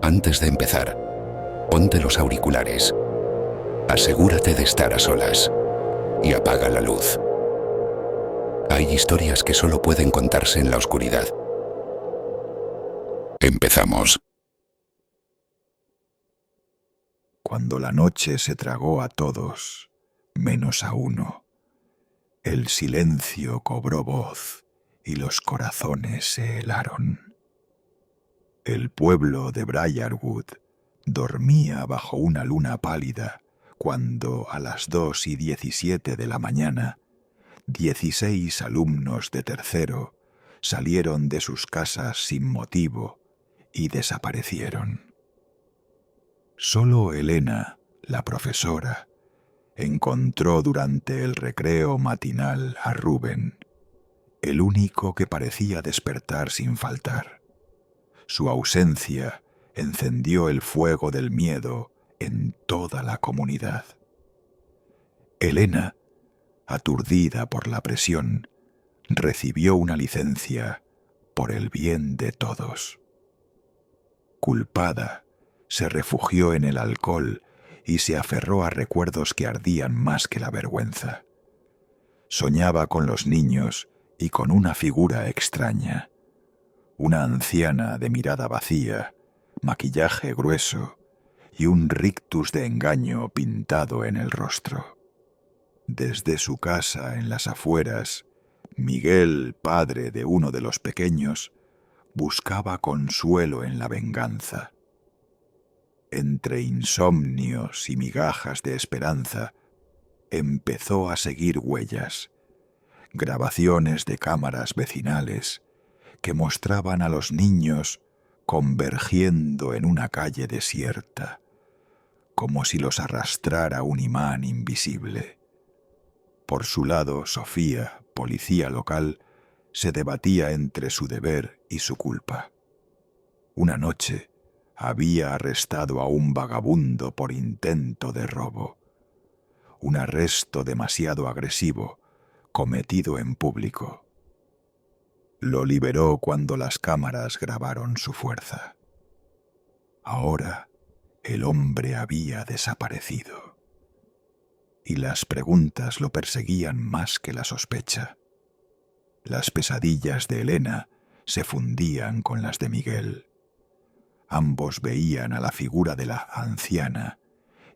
Antes de empezar, ponte los auriculares, asegúrate de estar a solas y apaga la luz. Hay historias que solo pueden contarse en la oscuridad. Empezamos. Cuando la noche se tragó a todos, menos a uno, el silencio cobró voz y los corazones se helaron. El pueblo de Briarwood dormía bajo una luna pálida cuando a las 2:17 de la mañana 16 alumnos de tercero salieron de sus casas sin motivo y desaparecieron. Solo Elena, la profesora, encontró durante el recreo matinal a Rubén, el único que parecía despertar sin faltar. Su ausencia encendió el fuego del miedo en toda la comunidad. Elena, aturdida por la presión, recibió una licencia por el bien de todos. Culpada, se refugió en el alcohol y se aferró a recuerdos que ardían más que la vergüenza. Soñaba con los niños y con una figura extraña, una anciana de mirada vacía, maquillaje grueso y un rictus de engaño pintado en el rostro. Desde su casa en las afueras, Miguel, padre de uno de los pequeños, buscaba consuelo en la venganza. Entre insomnios y migajas de esperanza, empezó a seguir huellas, grabaciones de cámaras vecinales que mostraban a los niños convergiendo en una calle desierta, como si los arrastrara un imán invisible. Por su lado, Sofía, policía local, se debatía entre su deber y su culpa. Una noche había arrestado a un vagabundo por intento de robo, un arresto demasiado agresivo, cometido en público. Lo liberó cuando las cámaras grabaron su fuerza. Ahora el hombre había desaparecido, y las preguntas lo perseguían más que la sospecha. Las pesadillas de Elena se fundían con las de Miguel. Ambos veían a la figura de la anciana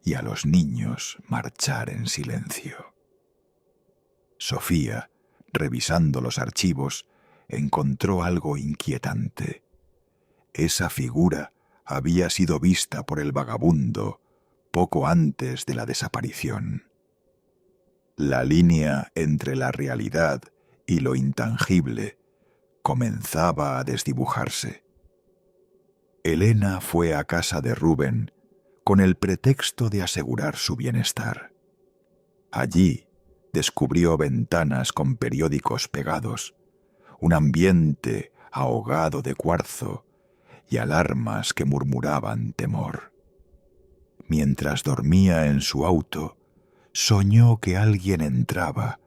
y a los niños marchar en silencio. Sofía, revisando los archivos, encontró algo inquietante. Esa figura había sido vista por el vagabundo poco antes de la desaparición. La línea entre la realidad y lo intangible comenzaba a desdibujarse. Elena fue a casa de Rubén con el pretexto de asegurar su bienestar. Allí descubrió ventanas con periódicos pegados, un ambiente ahogado de cuarzo y alarmas que murmuraban temor. Mientras dormía en su auto, soñó que alguien entraba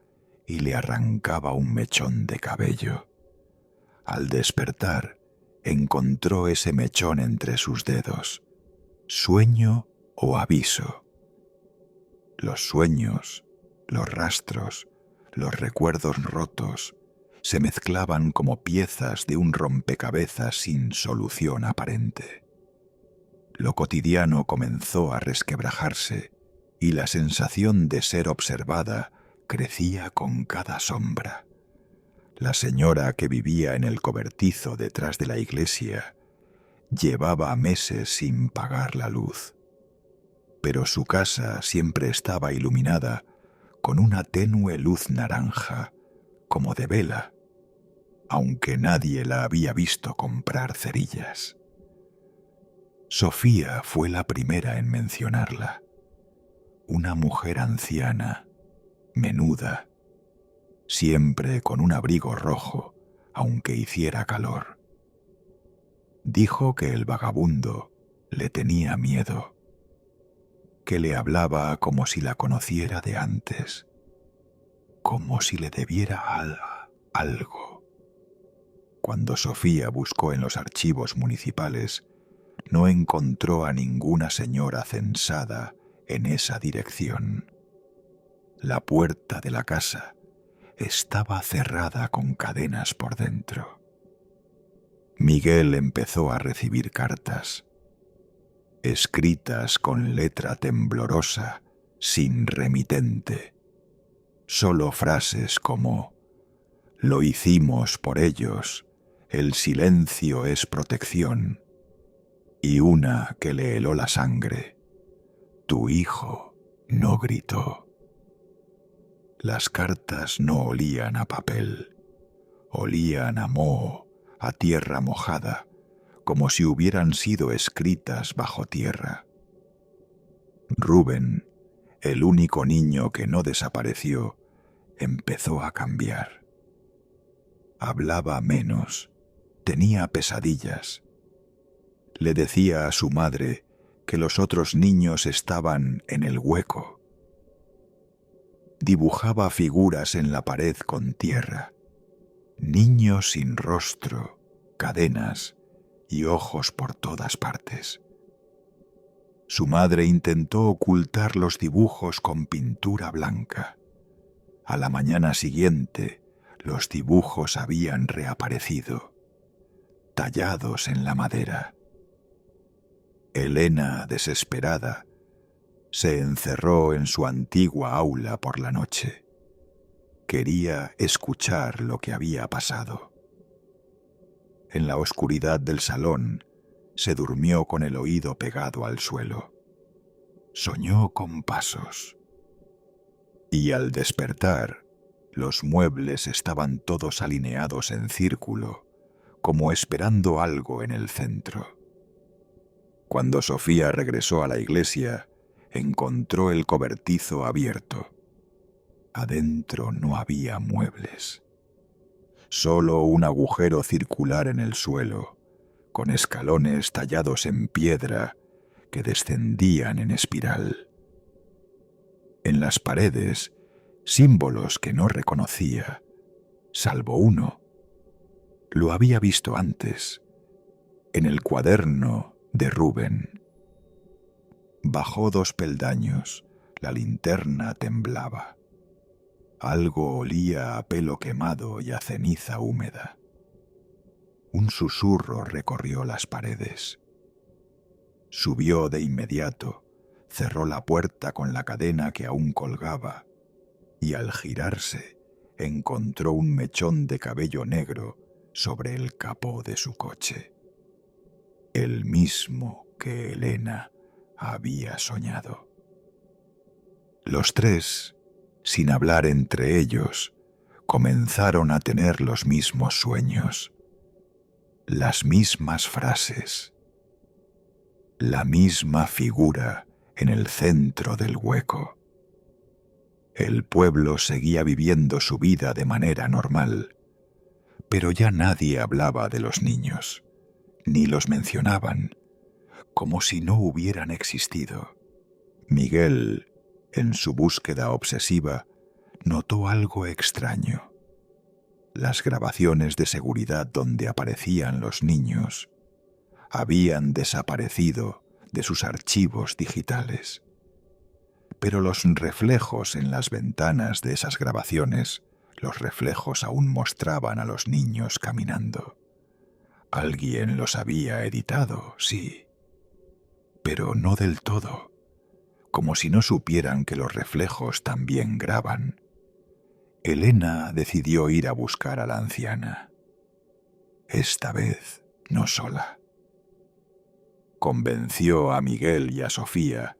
y le arrancaba un mechón de cabello. Al despertar, encontró ese mechón entre sus dedos. ¿Sueño o aviso? Los sueños, los rastros, los recuerdos rotos se mezclaban como piezas de un rompecabezas sin solución aparente. Lo cotidiano comenzó a resquebrajarse y la sensación de ser observada crecía con cada sombra. La señora que vivía en el cobertizo detrás de la iglesia llevaba meses sin pagar la luz, pero su casa siempre estaba iluminada con una tenue luz naranja, como de vela, aunque nadie la había visto comprar cerillas. Sofía fue la primera en mencionarla. Una mujer anciana, menuda, siempre con un abrigo rojo, aunque hiciera calor. Dijo que el vagabundo le tenía miedo, que le hablaba como si la conociera de antes, como si le debiera algo. Cuando Sofía buscó en los archivos municipales, no encontró a ninguna señora censada en esa dirección. La puerta de la casa estaba cerrada con cadenas por dentro. Miguel empezó a recibir cartas, escritas con letra temblorosa, sin remitente. Solo frases como «Lo hicimos por ellos, el silencio es protección», y una que le heló la sangre: «Tu hijo no gritó». Las cartas no olían a papel, olían a moho, a tierra mojada, como si hubieran sido escritas bajo tierra. Rubén, el único niño que no desapareció, empezó a cambiar. Hablaba menos, tenía pesadillas. Le decía a su madre que los otros niños estaban en el hueco. Dibujaba figuras en la pared con tierra, niños sin rostro, cadenas y ojos por todas partes. Su madre intentó ocultar los dibujos con pintura blanca. A la mañana siguiente, los dibujos habían reaparecido, tallados en la madera. Elena, desesperada, se encerró en su antigua aula por la noche. Quería escuchar lo que había pasado. En la oscuridad del salón, se durmió con el oído pegado al suelo. Soñó con pasos. Y al despertar, los muebles estaban todos alineados en círculo, como esperando algo en el centro. Cuando Sofía regresó a la iglesia, encontró el cobertizo abierto. Adentro no había muebles. Solo un agujero circular en el suelo, con escalones tallados en piedra que descendían en espiral. En las paredes, símbolos que no reconocía, salvo uno. Lo había visto antes, en el cuaderno de Rubén. Bajó 2 peldaños, la linterna temblaba. Algo olía a pelo quemado y a ceniza húmeda. Un susurro recorrió las paredes. Subió de inmediato, cerró la puerta con la cadena que aún colgaba, y al girarse encontró un mechón de cabello negro sobre el capó de su coche. El mismo que Elena había soñado. Los tres, sin hablar entre ellos, comenzaron a tener los mismos sueños, las mismas frases, la misma figura en el centro del hueco. El pueblo seguía viviendo su vida de manera normal, pero ya nadie hablaba de los niños, ni los mencionaban, como si no hubieran existido. Miguel, en su búsqueda obsesiva, notó algo extraño. Las grabaciones de seguridad donde aparecían los niños habían desaparecido de sus archivos digitales. Pero los reflejos en las ventanas de esas grabaciones, los reflejos aún mostraban a los niños caminando. Alguien los había editado, sí, pero no del todo, como si no supieran que los reflejos también graban. Elena decidió ir a buscar a la anciana. Esta vez no sola. Convenció a Miguel y a Sofía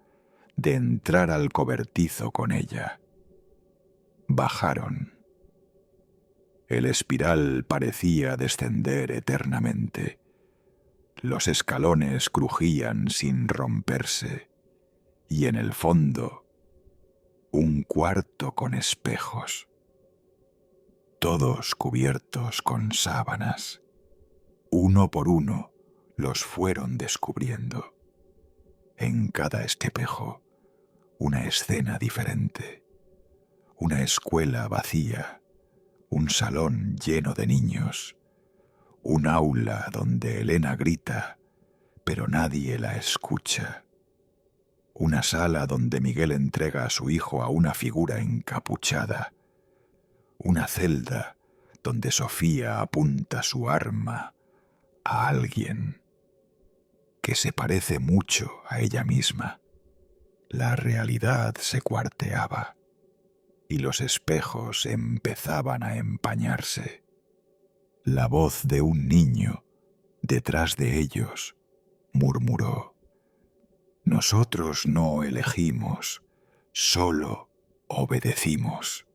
de entrar al cobertizo con ella. Bajaron. El espiral parecía descender eternamente. Los escalones crujían sin romperse, y en el fondo, un cuarto con espejos, todos cubiertos con sábanas. Uno por uno los fueron descubriendo. En cada espejo, una escena diferente, una escuela vacía, un salón lleno de niños, un aula donde Elena grita, pero nadie la escucha. Una sala donde Miguel entrega a su hijo a una figura encapuchada. Una celda donde Sofía apunta su arma a alguien que se parece mucho a ella misma. La realidad se cuarteaba y los espejos empezaban a empañarse. La voz de un niño detrás de ellos murmuró: «Nosotros no elegimos, solo obedecimos».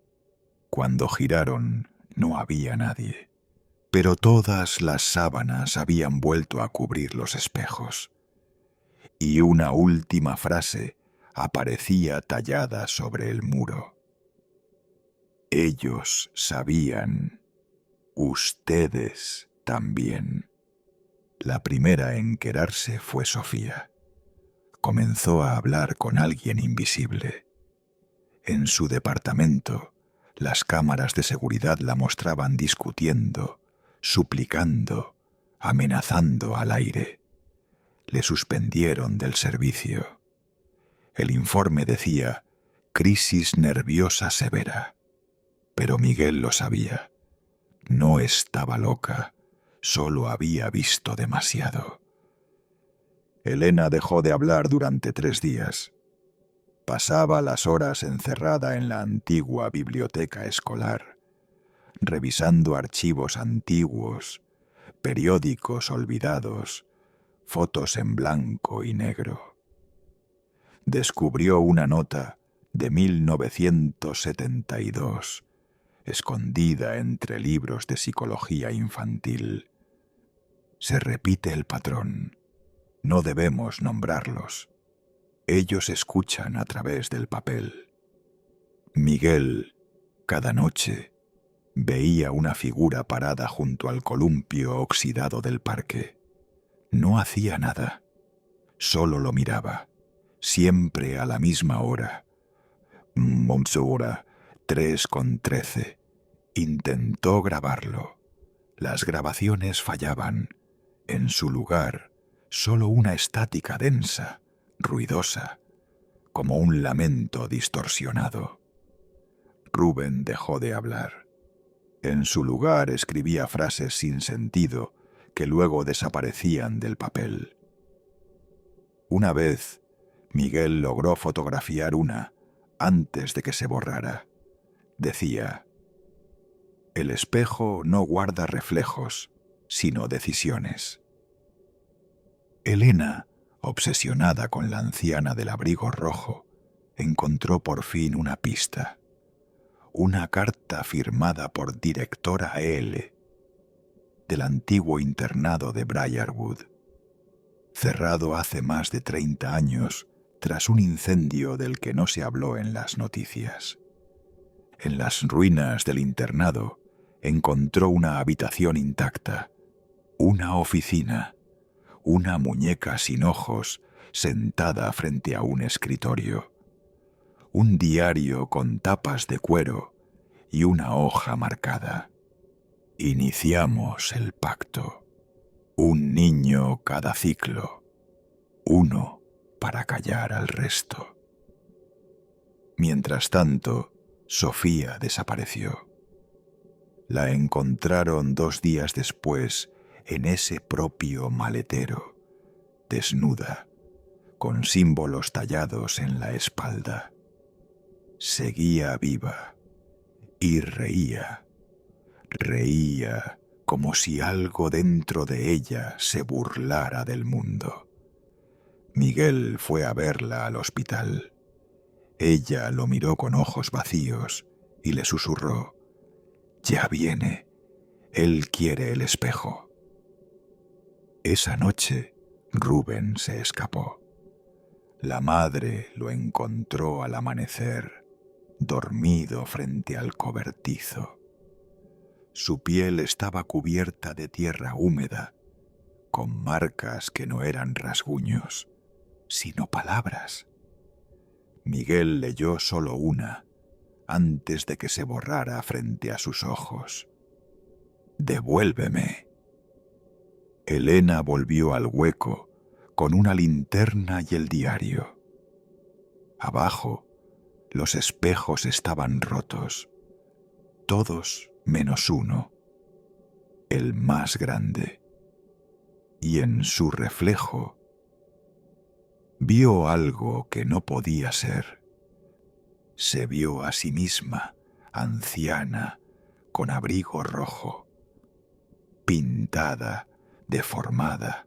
Cuando giraron no había nadie, pero todas las sábanas habían vuelto a cubrir los espejos, y una última frase aparecía tallada sobre el muro. Ellos sabían, ustedes también. La primera en enterarse fue Sofía. Comenzó a hablar con alguien invisible. En su departamento, las cámaras de seguridad la mostraban discutiendo, suplicando, amenazando al aire. Le suspendieron del servicio. El informe decía: crisis nerviosa severa. Pero Miguel lo sabía. No estaba loca, solo había visto demasiado. Elena dejó de hablar durante 3 días. Pasaba las horas encerrada en la antigua biblioteca escolar, revisando archivos antiguos, periódicos olvidados, fotos en blanco y negro. Descubrió una nota de 1972, escondida entre libros de psicología infantil. Se repite el patrón. No debemos nombrarlos. Ellos escuchan a través del papel. Miguel, cada noche, veía una figura parada junto al columpio oxidado del parque. No hacía nada, solo lo miraba, siempre a la misma hora. Hora 3:13. Intentó grabarlo. Las grabaciones fallaban. En su lugar, solo una estática densa, ruidosa, como un lamento distorsionado. Rubén dejó de hablar. En su lugar escribía frases sin sentido que luego desaparecían del papel. Una vez, Miguel logró fotografiar una antes de que se borrara. Decía: «El espejo no guarda reflejos, sino decisiones». Elena, obsesionada con la anciana del abrigo rojo, encontró por fin una pista. Una carta firmada por Directora L. del antiguo internado de Briarwood, cerrado hace más de 30 años tras un incendio del que no se habló en las noticias. En las ruinas del internado encontró una habitación intacta, una oficina, una muñeca sin ojos sentada frente a un escritorio, un diario con tapas de cuero y una hoja marcada. Iniciamos el pacto. Un niño cada ciclo, uno para callar al resto. Mientras tanto, Sofía desapareció. La encontraron 2 días después en ese propio maletero, desnuda, con símbolos tallados en la espalda. Seguía viva y reía como si algo dentro de ella se burlara del mundo. Miguel fue a verla al hospital. Ella lo miró con ojos vacíos y le susurró: «Ya viene, él quiere el espejo». Esa noche, Rubén se escapó. La madre lo encontró al amanecer, dormido frente al cobertizo. Su piel estaba cubierta de tierra húmeda, con marcas que no eran rasguños, sino palabras. Miguel leyó solo una, antes de que se borrara frente a sus ojos: «Devuélveme». Elena volvió al hueco con una linterna y el diario. Abajo, los espejos estaban rotos, todos menos uno, el más grande, y en su reflejo vio algo que no podía ser. Se vio a sí misma, anciana, con abrigo rojo, pintada, deformada,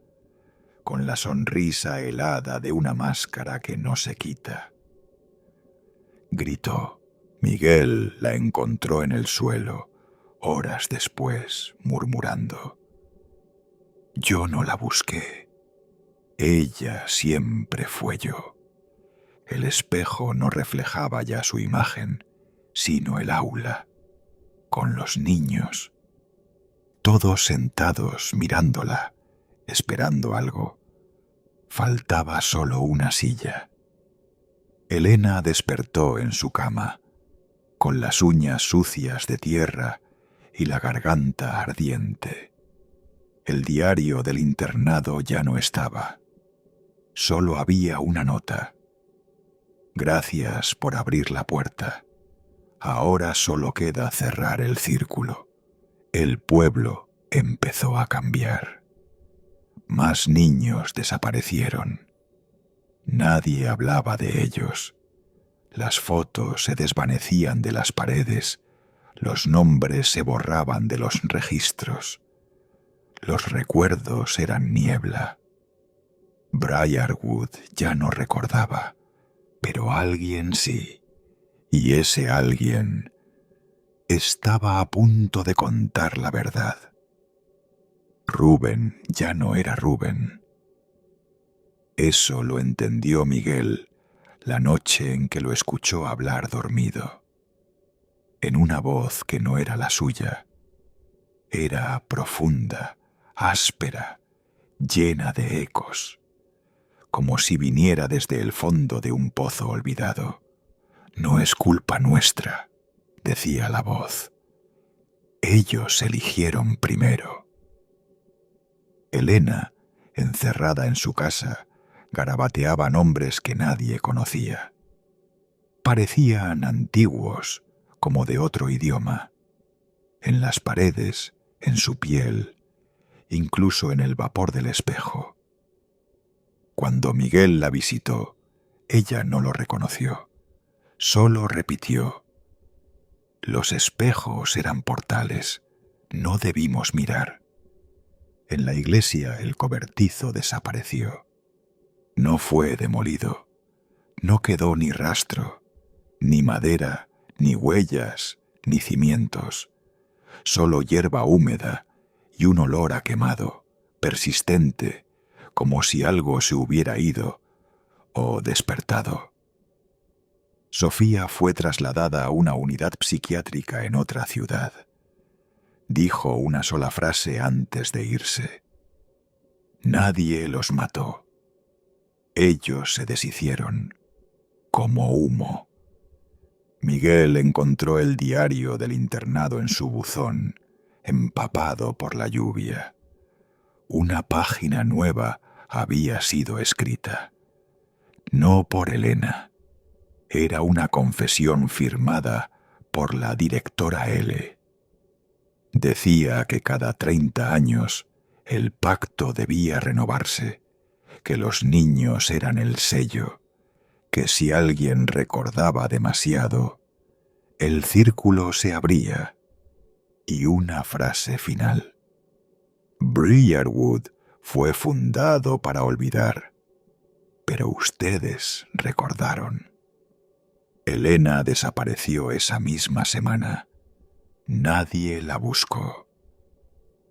con la sonrisa helada de una máscara que no se quita. Gritó. Miguel la encontró en el suelo, horas después, murmurando: «Yo no la busqué. Ella siempre fue yo». El espejo no reflejaba ya su imagen, sino el aula, con los niños, todos sentados mirándola, esperando algo. Faltaba solo una silla. Elena despertó en su cama, con las uñas sucias de tierra y la garganta ardiente. El diario del internado ya no estaba. Solo había una nota: «Gracias por abrir la puerta. Ahora solo queda cerrar el círculo». El pueblo empezó a cambiar. Más niños desaparecieron. Nadie hablaba de ellos. Las fotos se desvanecían de las paredes, los nombres se borraban de los registros. Los recuerdos eran niebla. Briarwood ya no recordaba, pero alguien sí, y ese alguien estaba a punto de contar la verdad. Rubén ya no era Rubén. Eso lo entendió Miguel la noche en que lo escuchó hablar dormido, en una voz que no era la suya. Era profunda, áspera, llena de ecos, como si viniera desde el fondo de un pozo olvidado. «No es culpa nuestra», decía la voz. «Ellos eligieron primero». Elena, encerrada en su casa, garabateaba nombres que nadie conocía. Parecían antiguos, como de otro idioma. En las paredes, en su piel, incluso en el vapor del espejo. Cuando Miguel la visitó, ella no lo reconoció. Solo repitió: «Los espejos eran portales. No debimos mirar». En la iglesia el cobertizo desapareció. No fue demolido. No quedó ni rastro, ni madera, ni huellas, ni cimientos. Solo hierba húmeda y un olor a quemado, persistente, como si algo se hubiera ido o despertado. Sofía fue trasladada a una unidad psiquiátrica en otra ciudad. Dijo una sola frase antes de irse: «Nadie los mató. Ellos se deshicieron, como humo». Miguel encontró el diario del internado en su buzón, empapado por la lluvia. Una página nueva había sido escrita. No por Elena. Era una confesión firmada por la directora L. Decía que cada 30 años el pacto debía renovarse, que los niños eran el sello, que si alguien recordaba demasiado, el círculo se abría, y una frase final: «Briarwood fue fundado para olvidar, pero ustedes recordaron». Elena desapareció esa misma semana. Nadie la buscó.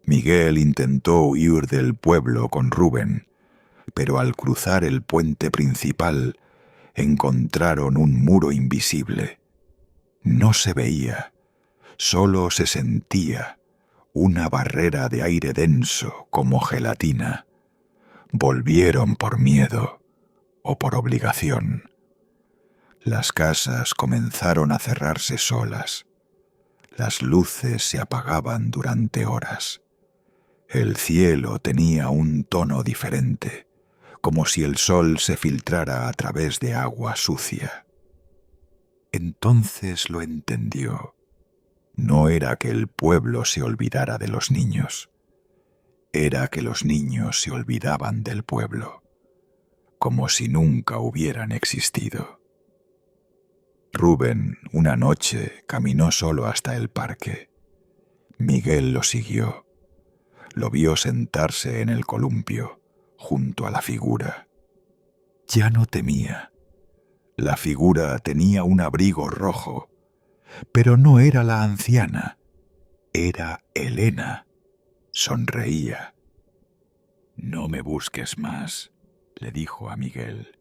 Miguel intentó huir del pueblo con Rubén, pero al cruzar el puente principal encontraron un muro invisible. No se veía, solo se sentía una barrera de aire denso como gelatina. Volvieron por miedo o por obligación. Las casas comenzaron a cerrarse solas. Las luces se apagaban durante horas. El cielo tenía un tono diferente, como si el sol se filtrara a través de agua sucia. Entonces lo entendió. No era que el pueblo se olvidara de los niños, era que los niños se olvidaban del pueblo, como si nunca hubieran existido. Rubén, una noche, caminó solo hasta el parque. Miguel lo siguió. Lo vio sentarse en el columpio, junto a la figura. Ya no temía. La figura tenía un abrigo rojo, pero no era la anciana, era Elena. Sonreía. «No me busques más», le dijo a Miguel.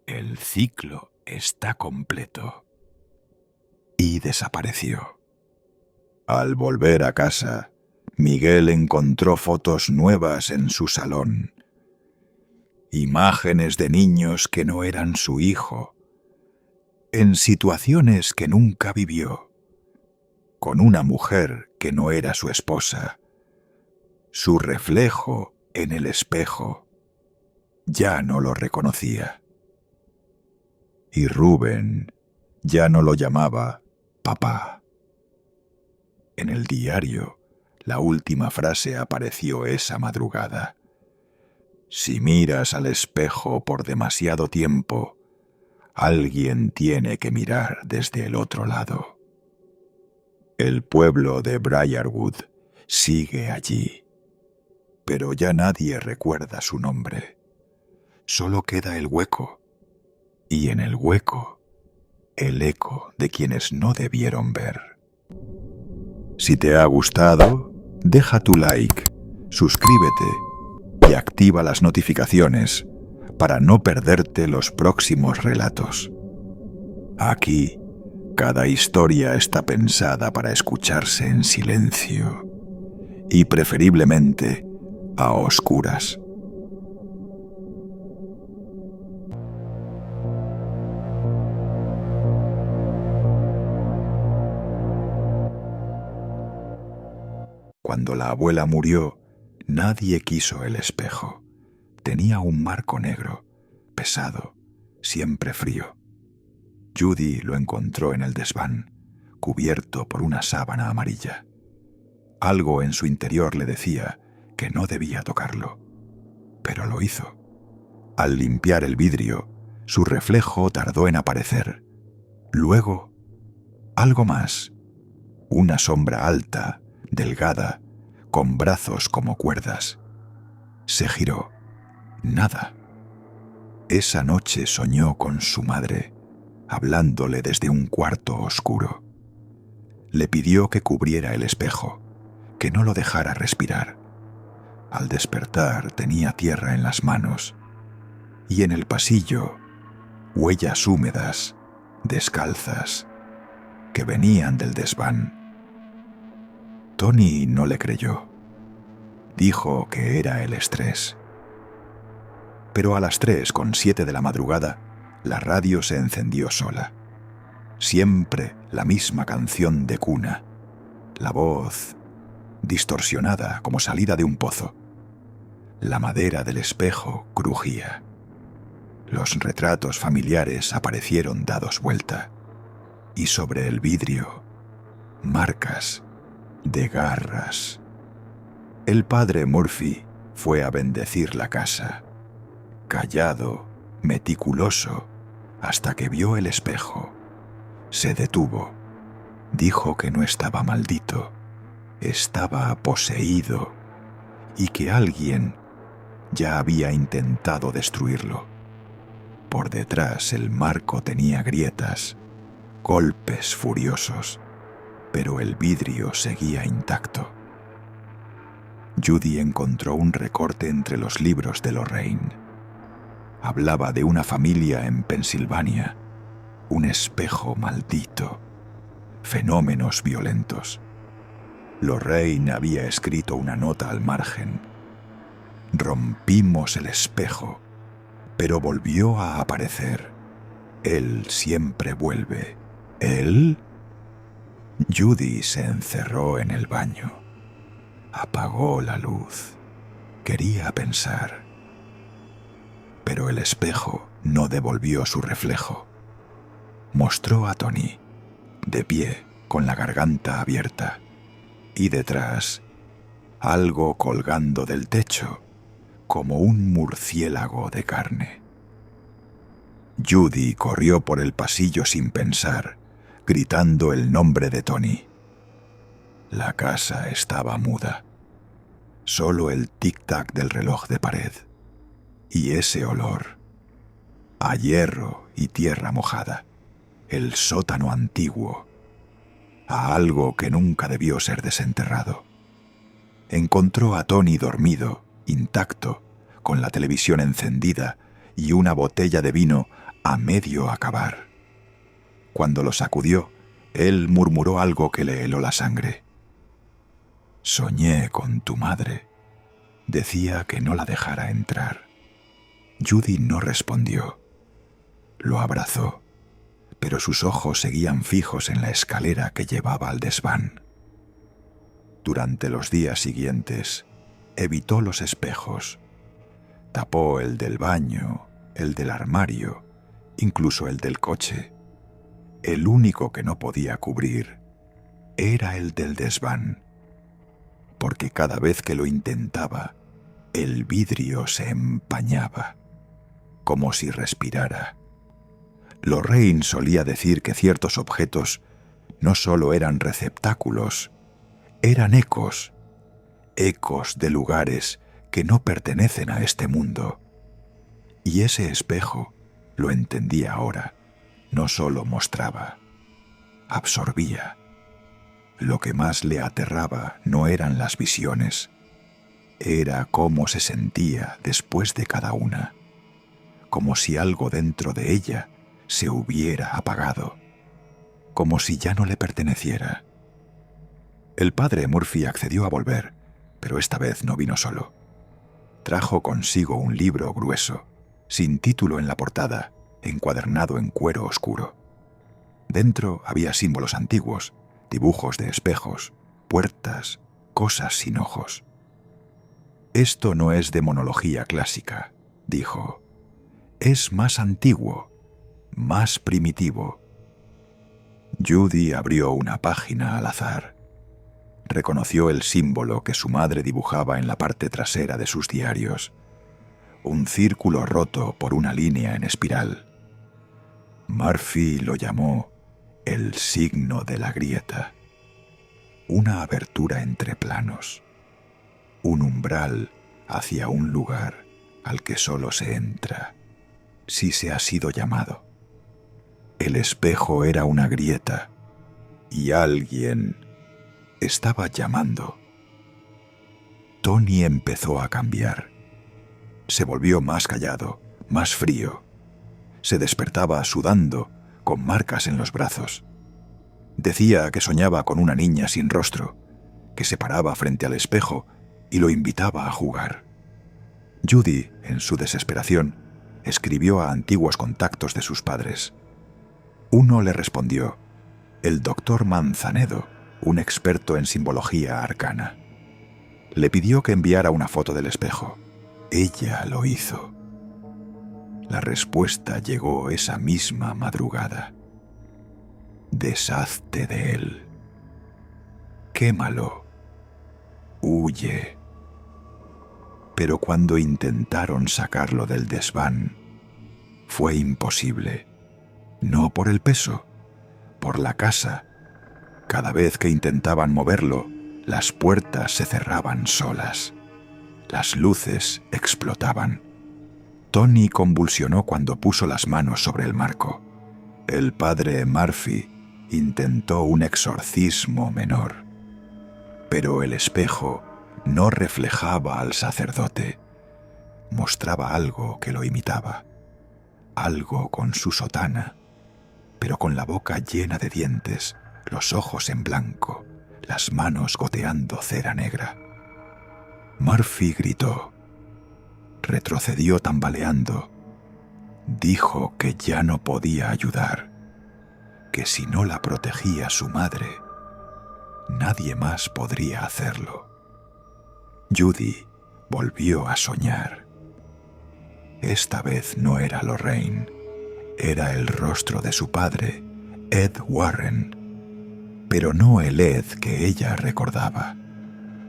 «El ciclo está completo». Y desapareció. Al volver a casa, Miguel encontró fotos nuevas en su salón. Imágenes de niños que no eran su hijo, en situaciones que nunca vivió, con una mujer que no era su esposa, su reflejo en el espejo. Ya no lo reconocía. Y Rubén ya no lo llamaba papá. En el diario, la última frase apareció esa madrugada. Si miras al espejo por demasiado tiempo, alguien tiene que mirar desde el otro lado. El pueblo de Briarwood sigue allí, pero ya nadie recuerda su nombre. Solo queda el hueco, y en el hueco, el eco de quienes no debieron ver. Si te ha gustado, deja tu like, suscríbete y activa las notificaciones para no perderte los próximos relatos. Aquí, cada historia está pensada para escucharse en silencio y preferiblemente a oscuras. Cuando la abuela murió, nadie quiso el espejo. Tenía un marco negro, pesado, siempre frío. Judy lo encontró en el desván, cubierto por una sábana amarilla. Algo en su interior le decía que no debía tocarlo, pero lo hizo. Al limpiar el vidrio, su reflejo tardó en aparecer. Luego, algo más, una sombra alta, delgada, con brazos como cuerdas. Se giró. Nada. Esa noche soñó con su madre, hablándole desde un cuarto oscuro. Le pidió que cubriera el espejo, que no lo dejara respirar. Al despertar tenía tierra en las manos, y en el pasillo, huellas húmedas, descalzas, que venían del desván. Tony no le creyó. Dijo que era el estrés. Pero a las 3:07 de la madrugada, la radio se encendió sola. Siempre la misma canción de cuna. La voz distorsionada como salida de un pozo. La madera del espejo crujía. Los retratos familiares aparecieron dados vuelta. Y sobre el vidrio, marcas de garras. El padre Murphy fue a bendecir la casa. Callado, meticuloso, hasta que vio el espejo. Se detuvo. Dijo que no estaba maldito, estaba poseído y que alguien ya había intentado destruirlo. Por detrás el marco tenía grietas, golpes furiosos, pero el vidrio seguía intacto. Judy encontró un recorte entre los libros de Lorraine. Hablaba de una familia en Pensilvania, un espejo maldito, fenómenos violentos. Lorraine había escrito una nota al margen. Rompimos el espejo, pero volvió a aparecer. Él siempre vuelve. ¿Él? Judy se encerró en el baño. Apagó la luz. Quería pensar. pero el espejo no devolvió su reflejo. Mostró a Tony, de pie, con la garganta abierta, y detrás, algo colgando del techo, como un murciélago de carne. Judy corrió por el pasillo sin pensar, gritando el nombre de Tony. La casa estaba muda. Solo el tic-tac del reloj de pared. Y ese olor, a hierro y tierra mojada, el sótano antiguo, a algo que nunca debió ser desenterrado. Encontró a Tony dormido, intacto, con la televisión encendida y una botella de vino a medio acabar. Cuando lo sacudió, él murmuró algo que le heló la sangre. «Soñé con tu madre. Decía que no la dejara entrar». Judy no respondió. Lo abrazó, pero sus ojos seguían fijos en la escalera que llevaba al desván. Durante los días siguientes, evitó los espejos. Tapó el del baño, el del armario, incluso el del coche. El único que no podía cubrir era el del desván, porque cada vez que lo intentaba, el vidrio se empañaba, como si respirara. Lorraine solía decir que ciertos objetos no solo eran receptáculos, eran ecos de lugares que no pertenecen a este mundo. Y ese espejo, lo entendía ahora, no solo mostraba, absorbía. Lo que más le aterraba no eran las visiones, era cómo se sentía después de cada una, como si algo dentro de ella se hubiera apagado, como si ya no le perteneciera. El padre Murphy accedió a volver, pero esta vez no vino solo. Trajo consigo un libro grueso, sin título en la portada, encuadernado en cuero oscuro. Dentro había símbolos antiguos, dibujos de espejos, puertas, cosas sin ojos. «Esto no es demonología clásica», dijo. «Es más antiguo, más primitivo». Judy abrió una página al azar. Reconoció el símbolo que su madre dibujaba en la parte trasera de sus diarios. Un círculo roto por una línea en espiral. Murphy lo llamó el signo de la grieta. Una abertura entre planos. Un umbral hacia un lugar al que solo se entra si se ha sido llamado. El espejo era una grieta y alguien estaba llamando. Tony empezó a cambiar. Se volvió más callado, más frío. Se despertaba sudando, con marcas en los brazos. Decía que soñaba con una niña sin rostro, que se paraba frente al espejo y lo invitaba a jugar. Judy, en su desesperación, escribió a antiguos contactos de sus padres. Uno le respondió, el doctor Manzanedo, un experto en simbología arcana. Le pidió que enviara una foto del espejo. Ella lo hizo. La respuesta llegó esa misma madrugada. Deshazte de él. Quémalo. Huye. Pero cuando intentaron sacarlo del desván, fue imposible. No por el peso, por la casa. Cada vez que intentaban moverlo, las puertas se cerraban solas. Las luces explotaban. Tony convulsionó cuando puso las manos sobre el marco. El padre Murphy intentó un exorcismo menor. Pero el espejo no reflejaba al sacerdote. Mostraba algo que lo imitaba. Algo con su sotana, pero con la boca llena de dientes, los ojos en blanco, las manos goteando cera negra. Murphy gritó. Retrocedió tambaleando. Dijo que ya no podía ayudar, que si no la protegía su madre, nadie más podría hacerlo. Judy volvió a soñar. Esta vez no era Lorraine, era el rostro de su padre, Ed Warren, pero no el Ed que ella recordaba.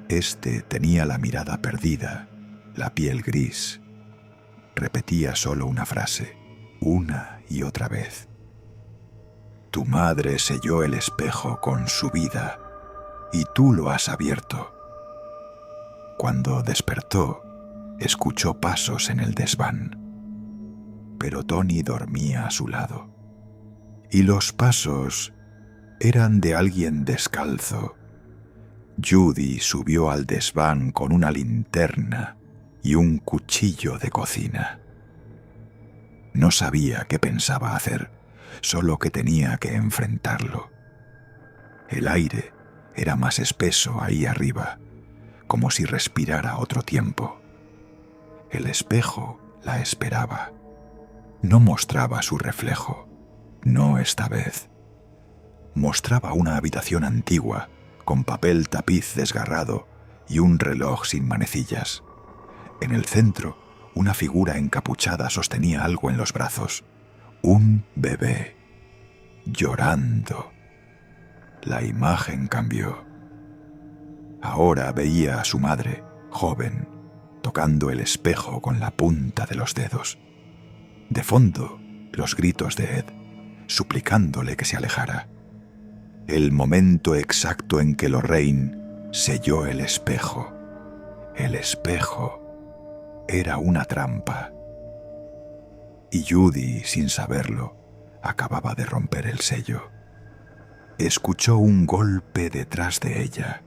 Este tenía la mirada perdida, la piel gris. Repetía solo una frase, una y otra vez. Tu madre selló el espejo con su vida y tú lo has abierto. Cuando despertó, escuchó pasos en el desván, pero Tony dormía a su lado. Y los pasos eran de alguien descalzo. Judy subió al desván con una linterna y un cuchillo de cocina. No sabía qué pensaba hacer, solo que tenía que enfrentarlo. El aire era más espeso ahí arriba, como si respirara otro tiempo. El espejo la esperaba. No mostraba su reflejo, no esta vez. Mostraba una habitación antigua, con papel tapiz desgarrado y un reloj sin manecillas. En el centro, una figura encapuchada sostenía algo en los brazos. Un bebé, llorando. La imagen cambió. Ahora veía a su madre, joven, tocando el espejo con la punta de los dedos. De fondo, los gritos de Ed, suplicándole que se alejara. El momento exacto en que Lorraine selló el espejo. El espejo era una trampa. Y Judy, sin saberlo, acababa de romper el sello. Escuchó un golpe detrás de ella.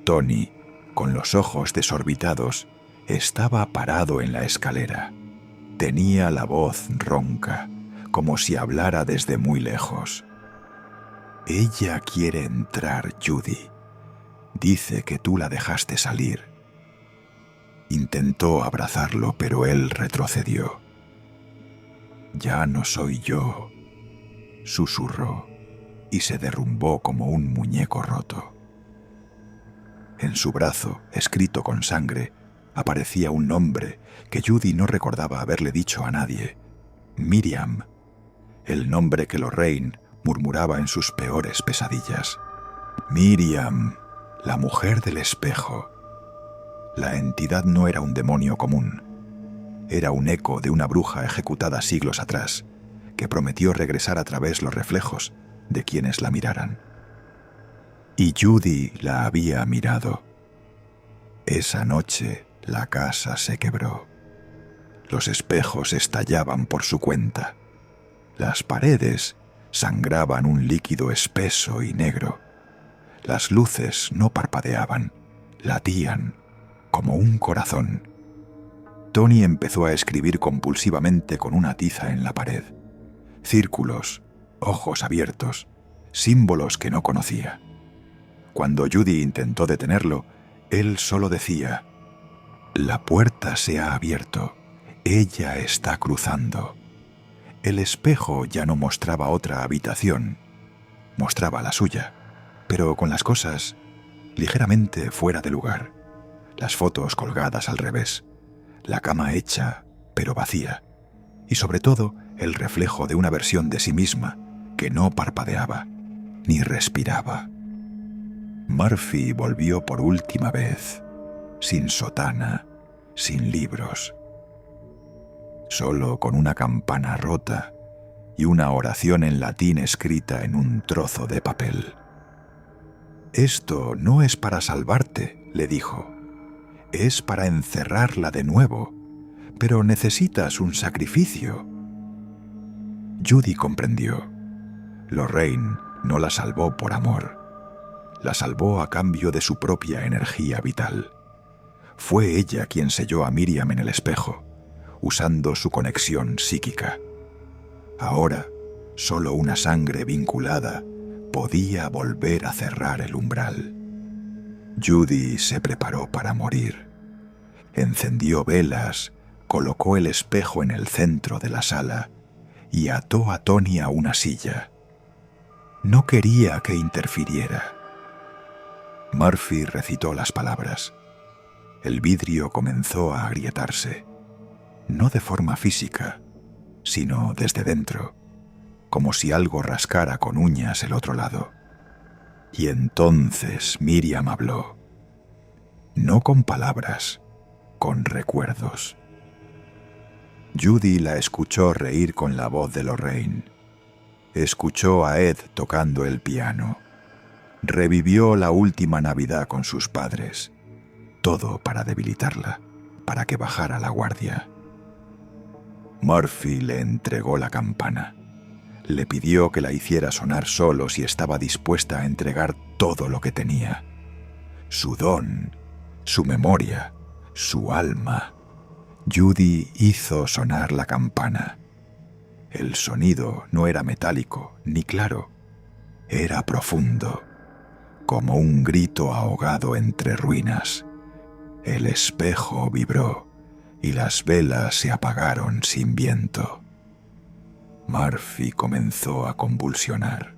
Tony, con los ojos desorbitados, estaba parado en la escalera. Tenía la voz ronca, como si hablara desde muy lejos. Ella quiere entrar, Judy. Dice que tú la dejaste salir. Intentó abrazarlo, pero él retrocedió. Ya no soy yo, susurró, y se derrumbó como un muñeco roto. En su brazo, escrito con sangre, aparecía un nombre que Judy no recordaba haberle dicho a nadie. Miriam, el nombre que Lorraine murmuraba en sus peores pesadillas. Miriam, la mujer del espejo. La entidad no era un demonio común. Era un eco de una bruja ejecutada siglos atrás, que prometió regresar a través los reflejos de quienes la miraran. Y Judy la había mirado. Esa noche la casa se quebró. Los espejos estallaban por su cuenta. Las paredes sangraban un líquido espeso y negro. Las luces no parpadeaban, latían como un corazón. Tony empezó a escribir compulsivamente con una tiza en la pared. Círculos, ojos abiertos, símbolos que no conocía. Cuando Judy intentó detenerlo, él solo decía: «La puerta se ha abierto. Ella está cruzando». El espejo ya no mostraba otra habitación. Mostraba la suya, pero con las cosas ligeramente fuera de lugar. Las fotos colgadas al revés, la cama hecha, pero vacía, y sobre todo el reflejo de una versión de sí misma que no parpadeaba ni respiraba. Murphy volvió por última vez, sin sotana, sin libros, solo con una campana rota y una oración en latín escrita en un trozo de papel. «Esto no es para salvarte», le dijo. «Es para encerrarla de nuevo, pero necesitas un sacrificio». Judy comprendió. Lorraine no la salvó por amor. La salvó a cambio de su propia energía vital. Fue ella quien selló a Miriam en el espejo, usando su conexión psíquica. Ahora, solo una sangre vinculada podía volver a cerrar el umbral. Judy se preparó para morir. Encendió velas, colocó el espejo en el centro de la sala y ató a Tony a una silla. No quería que interfiriera. Murphy recitó las palabras. El vidrio comenzó a agrietarse. no de forma física, sino desde dentro, como si algo rascara con uñas el otro lado. Y entonces Miriam habló, no con palabras, con recuerdos. Judy la escuchó reír con la voz de Lorraine. Escuchó a Ed tocando el piano. Revivió la última Navidad con sus padres. Todo para debilitarla, para que bajara la guardia. Murphy le entregó la campana. Le pidió que la hiciera sonar solo si estaba dispuesta a entregar todo lo que tenía. Su don, su memoria, su alma. Judy hizo sonar la campana. El sonido no era metálico ni claro. Era profundo, como un grito ahogado entre ruinas. El espejo vibró y las velas se apagaron sin viento. Murphy comenzó a convulsionar.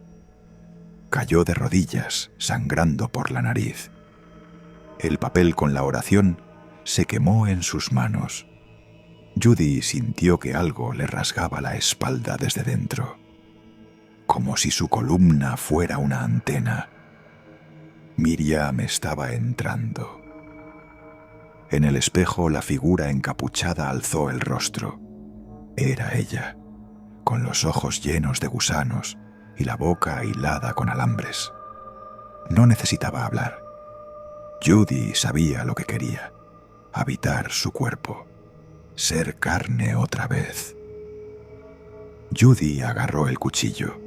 Cayó de rodillas, sangrando por la nariz. El papel con la oración se quemó en sus manos. Judy sintió que algo le rasgaba la espalda desde dentro, como si su columna fuera una antena. Miriam estaba entrando. En el espejo la figura encapuchada alzó el rostro. Era ella, con los ojos llenos de gusanos y la boca hilada con alambres. No necesitaba hablar. Judy sabía lo que quería: habitar su cuerpo, ser carne otra vez. Judy agarró el cuchillo,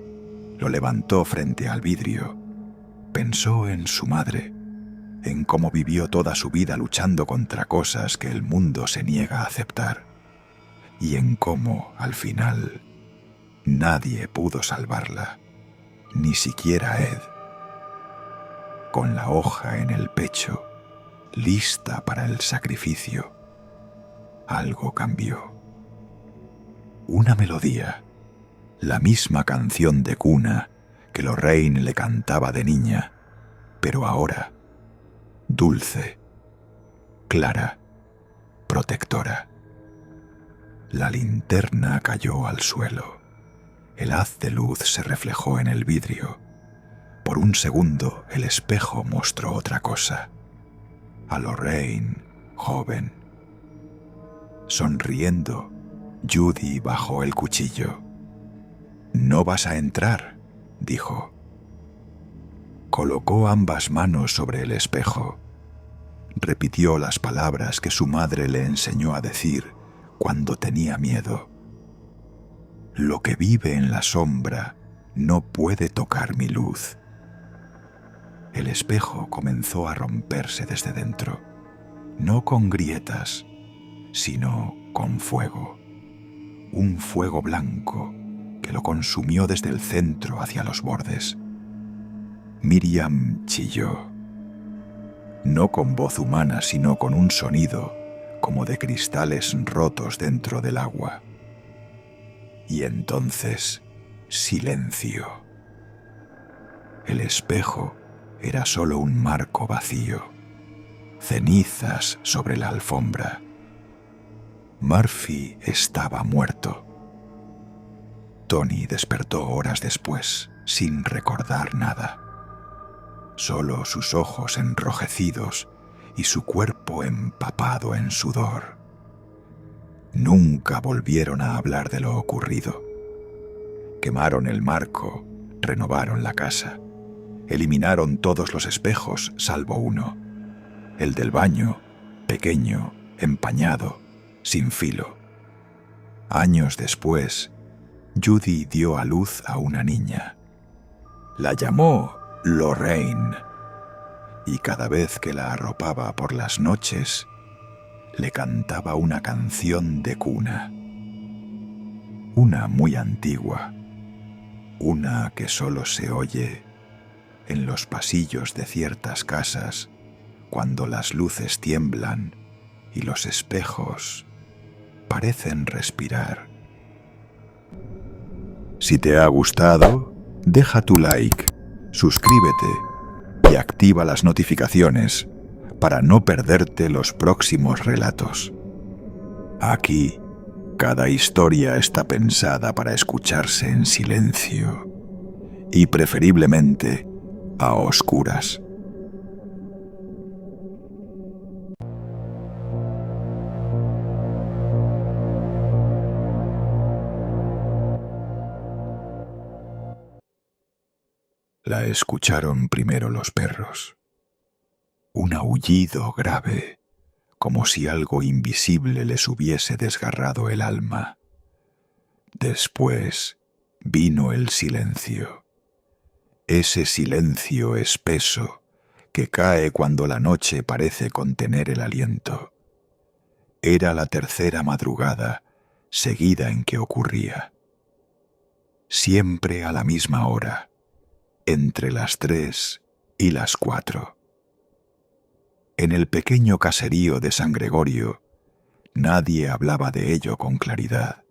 lo levantó frente al vidrio. Pensó en su madre, en cómo vivió toda su vida luchando contra cosas que el mundo se niega a aceptar, y en cómo, al final, nadie pudo salvarla, ni siquiera Ed. Con la hoja en el pecho, lista para el sacrificio, algo cambió. Una melodía, la misma canción de cuna que Lorraine le cantaba de niña, pero ahora dulce, clara, protectora. La linterna cayó al suelo. El haz de luz se reflejó en el vidrio. Por un segundo el espejo mostró otra cosa. A Lorraine, joven. Sonriendo, Judy bajó el cuchillo. «No vas a entrar», dijo. Colocó ambas manos sobre el espejo. Repitió las palabras que su madre le enseñó a decir cuando tenía miedo. «Lo que vive en la sombra no puede tocar mi luz». El espejo comenzó a romperse desde dentro, no con grietas, sino con fuego. Un fuego blanco que lo consumió desde el centro hacia los bordes. Miriam chilló, no con voz humana, sino con un sonido como de cristales rotos dentro del agua. Y entonces, silencio. El espejo era solo un marco vacío, cenizas sobre la alfombra. Murphy estaba muerto. Tony despertó horas después, sin recordar nada. Solo sus ojos enrojecidos y su cuerpo empapado en sudor. Nunca volvieron a hablar de lo ocurrido. Quemaron el marco, renovaron la casa. Eliminaron todos los espejos salvo uno, el del baño, pequeño, empañado, sin filo. Años después, Judy dio a luz a una niña. La llamó Lorraine, y cada vez que la arropaba por las noches, le cantaba una canción de cuna. Una muy antigua, una que solo se oye en los pasillos de ciertas casas cuando las luces tiemblan y los espejos parecen respirar. Si te ha gustado, deja tu like, suscríbete y activa las notificaciones para no perderte los próximos relatos. Aquí Cada historia está pensada para escucharse en silencio y preferiblemente a oscuras. La escucharon primero los perros. Un aullido grave, como si algo invisible les hubiese desgarrado el alma. Después vino el silencio. Ese silencio espeso que cae cuando la noche parece contener el aliento. Era la tercera madrugada seguida en que ocurría. Siempre a la misma hora, entre las 3 y las 4. En el pequeño caserío de San Gregorio, nadie hablaba de ello con claridad,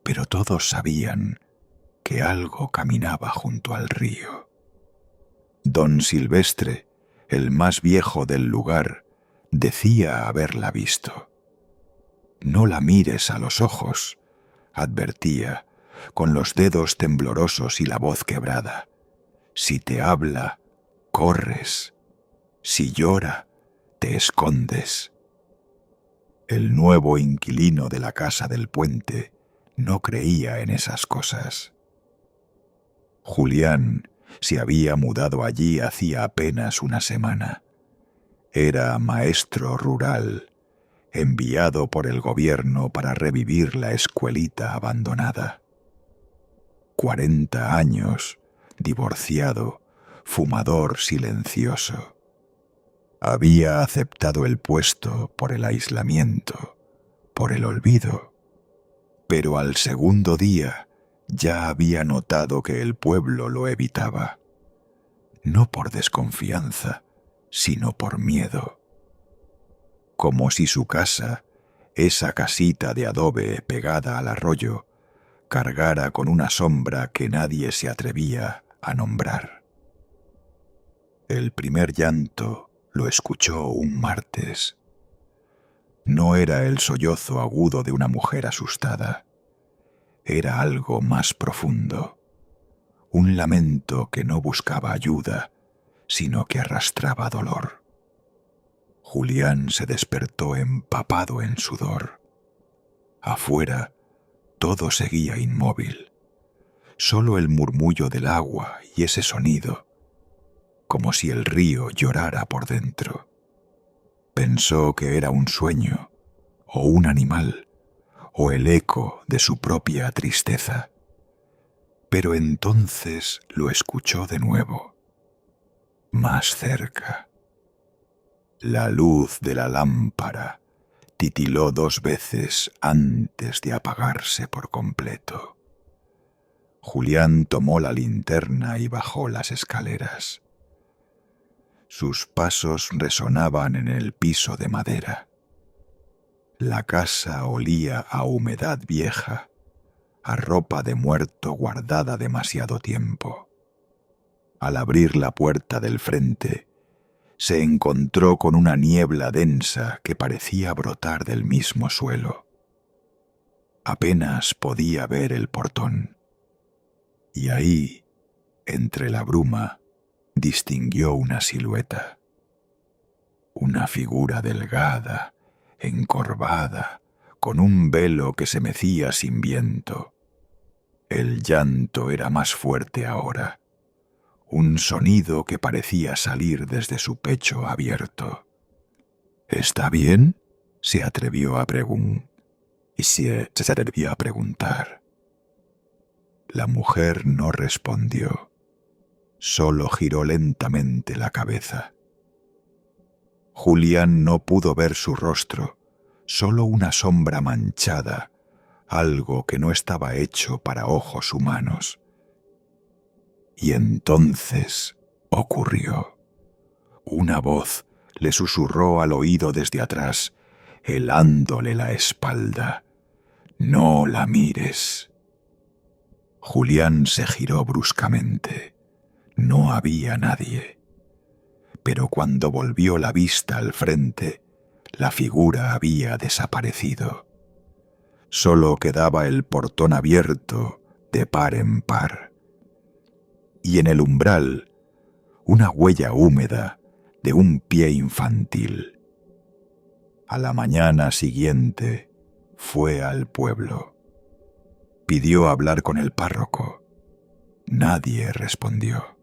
pero todos sabían que algo caminaba junto al río. Don Silvestre, el más viejo del lugar, decía haberla visto. «No la mires a los ojos», advertía, con los dedos temblorosos y la voz quebrada. «Si te habla, corres. Si llora, te escondes». El nuevo inquilino de la casa del puente no creía en esas cosas. Julián se había mudado allí hacía apenas una semana. Era maestro rural, enviado por el gobierno para revivir la escuelita abandonada. 40 años, divorciado, fumador silencioso. Había aceptado el puesto por el aislamiento, por el olvido, pero al segundo día ya había notado que el pueblo lo evitaba, no por desconfianza, sino por miedo. Como si su casa, esa casita de adobe pegada al arroyo, cargara con una sombra que nadie se atrevía a nombrar. El primer llanto lo escuchó un martes. No era el sollozo agudo de una mujer asustada. Era algo más profundo, un lamento que no buscaba ayuda, sino que arrastraba dolor. Julián se despertó empapado en sudor. Afuera, todo seguía inmóvil. Solo el murmullo del agua y ese sonido, como si el río llorara por dentro. Pensó que era un sueño, o un animal, o el eco de su propia tristeza. Pero entonces lo escuchó de nuevo, más cerca. La luz de la lámpara titiló 2 veces antes de apagarse por completo. Julián tomó la linterna y bajó las escaleras. Sus pasos resonaban en el piso de madera. La casa olía a humedad vieja, a ropa de muerto guardada demasiado tiempo. Al abrir la puerta del frente, se encontró con una niebla densa que parecía brotar del mismo suelo. Apenas podía ver el portón. Y ahí, entre la bruma, distinguió una silueta. Una figura delgada, encorvada, con un velo que se mecía sin viento. El llanto era más fuerte ahora, un sonido que parecía salir desde su pecho abierto. «¿Está bien?», se atrevió a preguntar. La mujer no respondió, solo giró lentamente la cabeza. Julián no pudo ver su rostro, solo una sombra manchada, algo que no estaba hecho para ojos humanos. Y entonces ocurrió. Una voz le susurró al oído desde atrás, helándole la espalda. «No la mires». Julián se giró bruscamente. No había nadie. Pero cuando volvió la vista al frente, la figura había desaparecido. Solo quedaba el portón abierto de par en par. Y en el umbral, una huella húmeda de un pie infantil. A la mañana siguiente fue al pueblo. Pidió hablar con el párroco. Nadie respondió.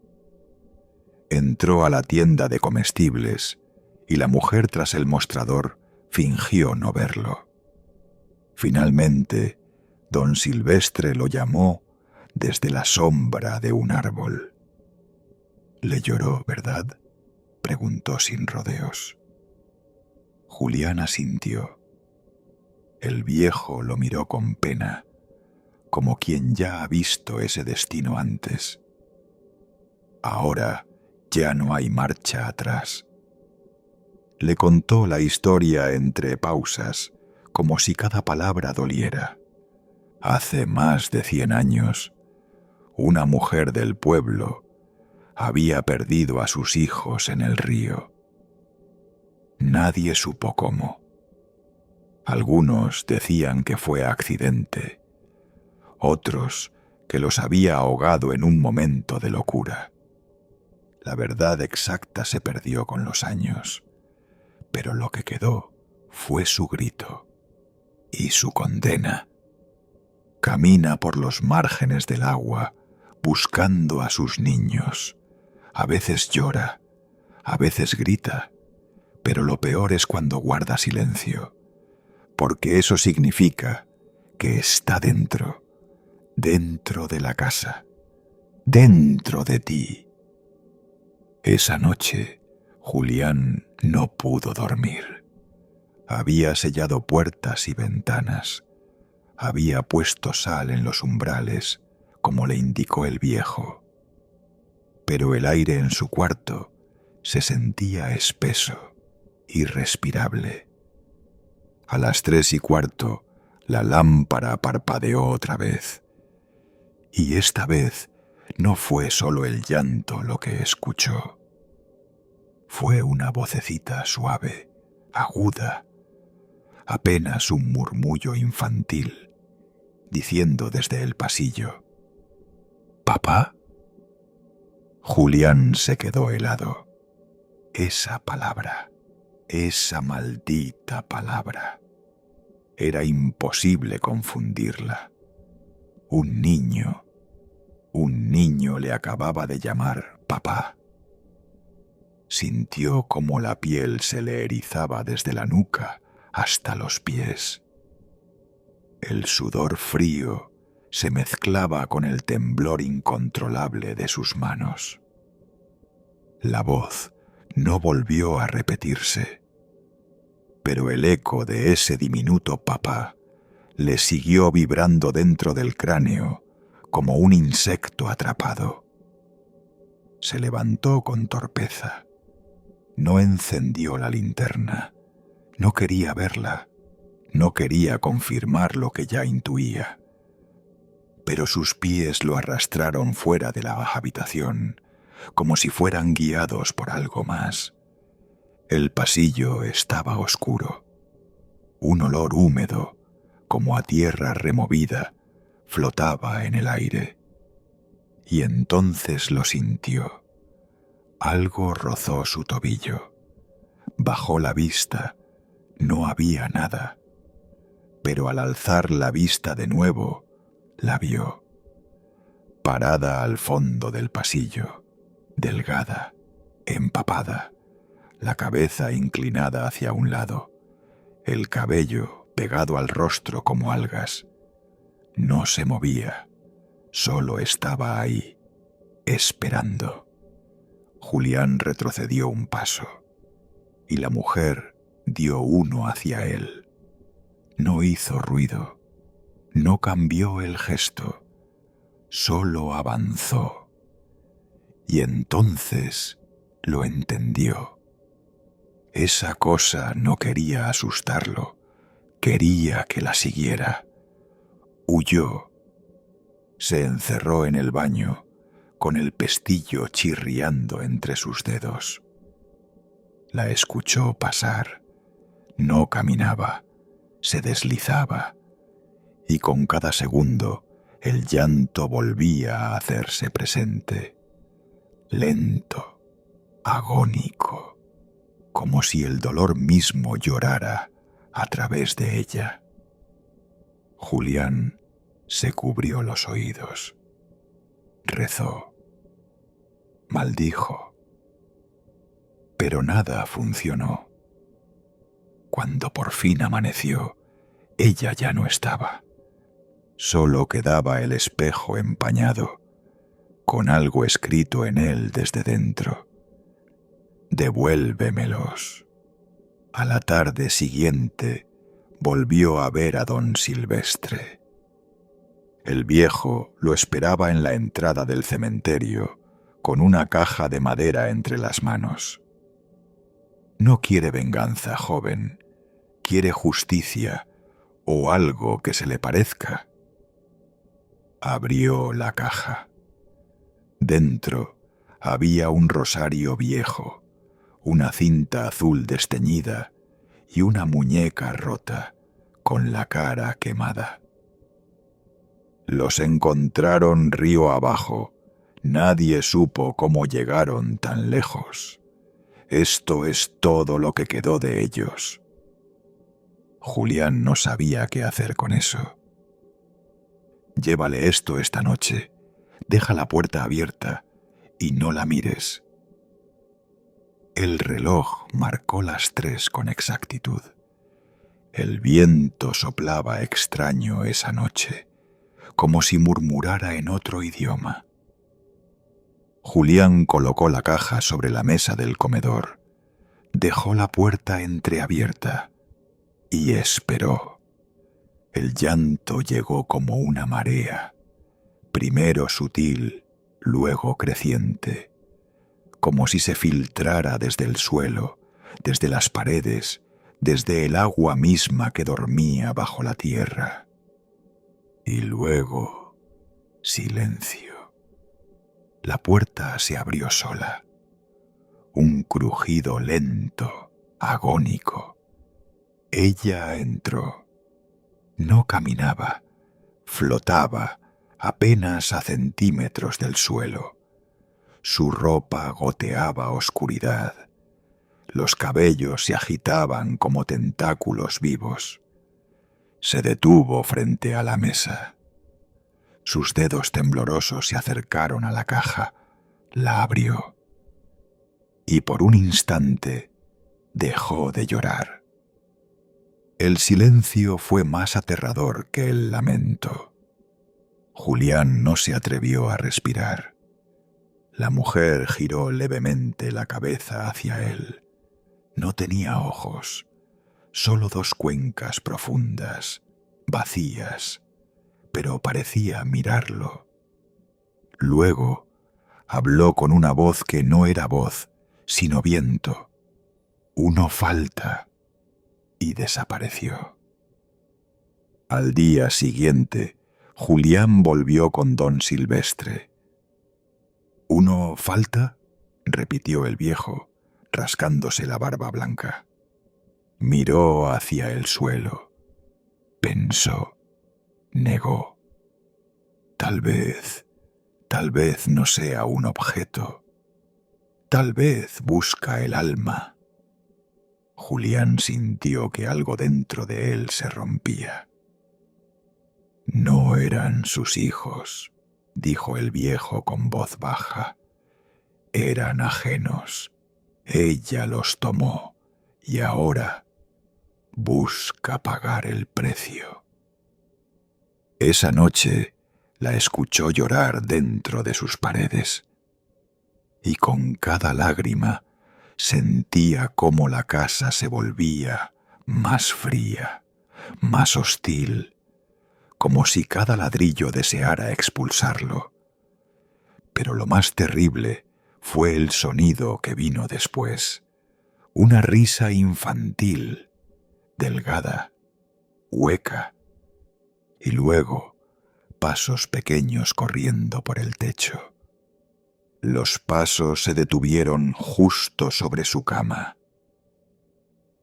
Entró a la tienda de comestibles y la mujer tras el mostrador fingió no verlo. Finalmente, don Silvestre lo llamó desde la sombra de un árbol. «¿Le lloró, verdad?», preguntó sin rodeos. Julián asintió. El viejo lo miró con pena, como quien ya ha visto ese destino antes. Ahora ya no hay marcha atrás. Le contó la historia entre pausas, como si cada palabra doliera. Hace más de 100 años, una mujer del pueblo había perdido a sus hijos en el río. Nadie supo cómo. Algunos decían que fue accidente, otros que los había ahogado en un momento de locura. La verdad exacta se perdió con los años, pero lo que quedó fue su grito y su condena. Camina por los márgenes del agua buscando a sus niños. A veces llora, a veces grita, pero lo peor es cuando guarda silencio, porque eso significa que está dentro de la casa, dentro de ti. Esa noche, Julián no pudo dormir. Había sellado puertas y ventanas, había puesto sal en los umbrales, como le indicó el viejo. Pero el aire en su cuarto se sentía espeso, irrespirable. A las 3:15, la lámpara parpadeó otra vez. Y esta vez no fue solo el llanto lo que escuchó. Fue una vocecita suave, aguda, apenas un murmullo infantil, diciendo desde el pasillo: «¿Papá?». Julián se quedó helado. Esa palabra, esa maldita palabra. Era imposible confundirla. Un niño le acababa de llamar papá. Sintió como la piel se le erizaba desde la nuca hasta los pies. El sudor frío se mezclaba con el temblor incontrolable de sus manos. La voz no volvió a repetirse, pero el eco de ese diminuto papá le siguió vibrando dentro del cráneo como un insecto atrapado. Se levantó con torpeza. No encendió la linterna. No quería verla. No quería confirmar lo que ya intuía. Pero sus pies lo arrastraron fuera de la habitación, como si fueran guiados por algo más. El pasillo estaba oscuro. Un olor húmedo, como a tierra removida, flotaba en el aire. Y entonces lo sintió. Algo rozó su tobillo. Bajó la vista. No había nada. Pero al alzar la vista de nuevo, la vio. Parada al fondo del pasillo, delgada, empapada, la cabeza inclinada hacia un lado, el cabello pegado al rostro como algas. No se movía, solo estaba ahí, esperando. Julián retrocedió un paso, y la mujer dio uno hacia él. No hizo ruido, no cambió el gesto, solo avanzó. Y entonces lo entendió. Esa cosa no quería asustarlo, quería que la siguiera. Huyó. Se encerró en el baño, con el pestillo chirriando entre sus dedos. La escuchó pasar. No caminaba, se deslizaba, y con cada segundo el llanto volvía a hacerse presente, lento, agónico, como si el dolor mismo llorara a través de ella. Julián se cubrió los oídos, rezó, maldijo, pero nada funcionó. Cuando por fin amaneció, ella ya no estaba. Solo quedaba el espejo empañado, con algo escrito en él desde dentro. Devuélvemelos. A la tarde siguiente volvió a ver a don Silvestre. El viejo lo esperaba en la entrada del cementerio, con una caja de madera entre las manos. No quiere venganza, joven. Quiere justicia o algo que se le parezca. Abrió la caja. Dentro había un rosario viejo, una cinta azul desteñida y una muñeca rota con la cara quemada. Los encontraron río abajo. Nadie supo cómo llegaron tan lejos. Esto es todo lo que quedó de ellos. Julián no sabía qué hacer con eso. Llévale esto esta noche. Deja la puerta abierta y no la mires. El reloj marcó las 3 con exactitud. El viento soplaba extraño esa noche, como si murmurara en otro idioma. Julián colocó la caja sobre la mesa del comedor, dejó la puerta entreabierta y esperó. El llanto llegó como una marea, primero sutil, luego creciente, como si se filtrara desde el suelo, desde las paredes, desde el agua misma que dormía bajo la tierra. Y luego, silencio. La puerta se abrió sola. Un crujido lento, agónico. Ella entró. No caminaba, flotaba apenas a centímetros del suelo. Su ropa goteaba oscuridad. Los cabellos se agitaban como tentáculos vivos. Se detuvo frente a la mesa. Sus dedos temblorosos se acercaron a la caja, la abrió. Y por un instante dejó de llorar. El silencio fue más aterrador que el lamento. Julián no se atrevió a respirar. La mujer giró levemente la cabeza hacia él. No tenía ojos, solo 2 cuencas profundas, vacías, pero parecía mirarlo. Luego habló con una voz que no era voz, sino viento. Uno falta, y desapareció. Al día siguiente, Julián volvió con don Silvestre. ¿Uno falta?, repitió el viejo, rascándose la barba blanca. Miró hacia el suelo, pensó, negó. Tal vez no sea un objeto. Tal vez busca el alma. Julián sintió que algo dentro de él se rompía. No eran sus hijos, dijo el viejo con voz baja. Eran ajenos. Ella los tomó y ahora busca pagar el precio. Esa noche la escuchó llorar dentro de sus paredes, y con cada lágrima sentía cómo la casa se volvía más fría, más hostil, como si cada ladrillo deseara expulsarlo. Pero lo más terrible fue el sonido que vino después, una risa infantil, delgada, hueca, y luego pasos pequeños corriendo por el techo. Los pasos se detuvieron justo sobre su cama.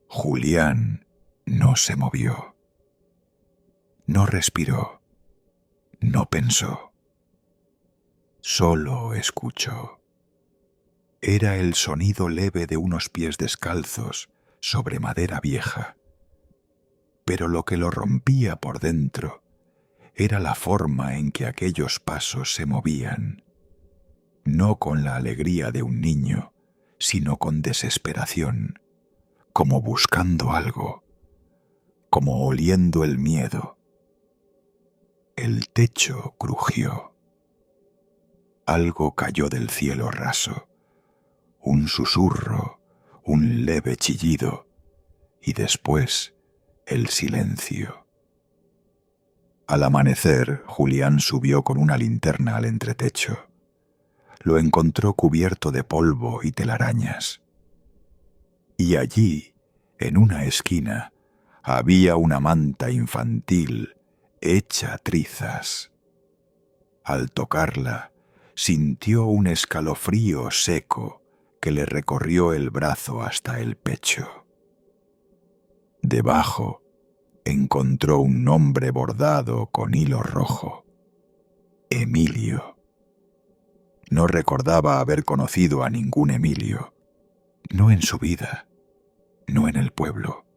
Julián no se movió. No respiró, no pensó, solo escuchó. Era el sonido leve de unos pies descalzos sobre madera vieja, pero lo que lo rompía por dentro era la forma en que aquellos pasos se movían, no con la alegría de un niño, sino con desesperación, como buscando algo, como oliendo el miedo. El techo crujió. Algo cayó del cielo raso, un susurro, un leve chillido, y después el silencio. Al amanecer, Julián subió con una linterna al entretecho. Lo encontró cubierto de polvo y telarañas. Y allí, en una esquina, había una manta infantil hecha trizas. Al tocarla, sintió un escalofrío seco que le recorrió el brazo hasta el pecho. Debajo encontró un nombre bordado con hilo rojo: Emilio. No recordaba haber conocido a ningún Emilio, no en su vida, no en el pueblo.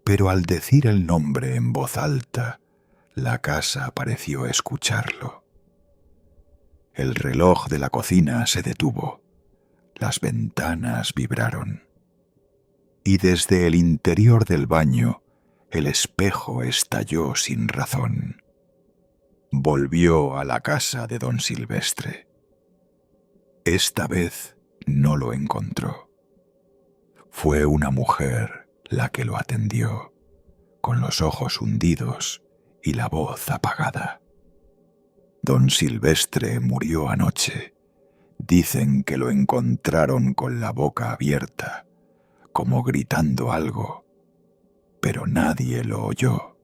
Pero al decir el nombre en voz alta, la casa pareció escucharlo. El reloj de la cocina se detuvo, las ventanas vibraron, y desde el interior del baño el espejo estalló sin razón. Volvió a la casa de don Silvestre. Esta vez no lo encontró. Fue una mujer la que lo atendió, con los ojos hundidos y la voz apagada. Don Silvestre murió anoche. Dicen que lo encontraron con la boca abierta, como gritando algo, pero nadie lo oyó.